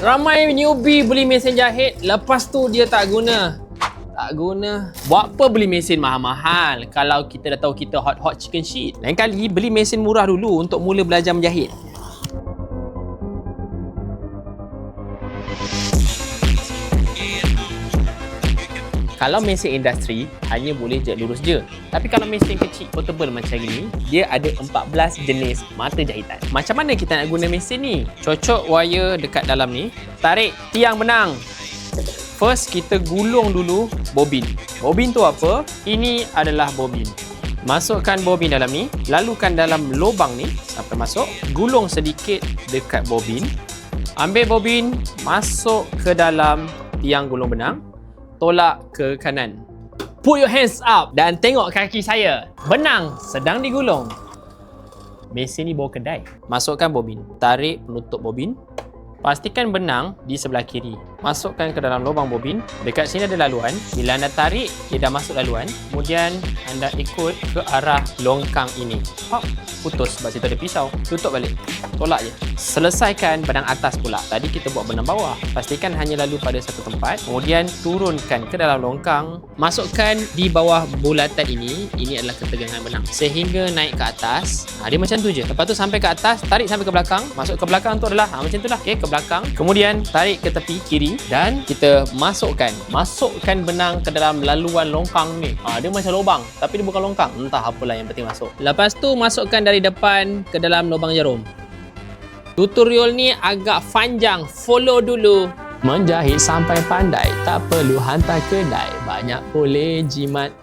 Ramai newbie beli mesin jahit, lepas tu dia tak guna. Buat apa beli mesin mahal-mahal kalau kita dah tahu kita hot chicken shit? Lain kali beli mesin murah dulu untuk mula belajar menjahit. Kalau mesin industri hanya boleh jet lurus je. Tapi kalau mesin kecil portable macam ini, dia ada 14 jenis mata jahitan. Macam mana kita nak guna mesin ni? Cocok wire dekat dalam ni, tarik tiang benang. First kita gulung dulu bobin. Bobin tu apa? Ini adalah bobin. Masukkan bobin dalam ni, lalukan dalam lubang ni sampai masuk, gulung sedikit dekat bobin. Ambil bobin, masuk ke dalam tiang gulung benang. Tolak ke kanan. Put your hands up dan tengok kaki saya. Benang sedang digulung. Mesin ni bawa kedai. Masukkan bobin. Tarik penutup bobin. Pastikan benang di sebelah kiri. Masukkan ke dalam lubang bobin. Dekat sini ada laluan. Bila anda tarik, dia dah masuk laluan. Kemudian anda ikut ke arah longkang ini. Hop, putus sebab situ ada pisau. Tutup balik. Tolak je. Selesaikan benang atas pula. Tadi kita buat benang bawah. Pastikan hanya lalu pada satu tempat. Kemudian turunkan ke dalam longkang. Masukkan di bawah bulatan ini. Ini adalah ketegangan benang. Sehingga naik ke atas. Dia macam tu je. Lepas tu sampai ke atas. Tarik sampai ke belakang. Masuk ke belakang tu adalah macam tu lah. Okay, ke belakang. Kemudian tarik ke tepi kiri. Dan kita masukkan benang ke dalam laluan longkang ni. Dia macam lubang. Tapi dia bukan longkang. Entah apalah yang penting masuk. Lepas tu masukkan dari depan ke dalam lubang jarum. Tutorial ni agak panjang, follow dulu. Menjahit sampai pandai, tak perlu hantar kedai. Banyak boleh jimat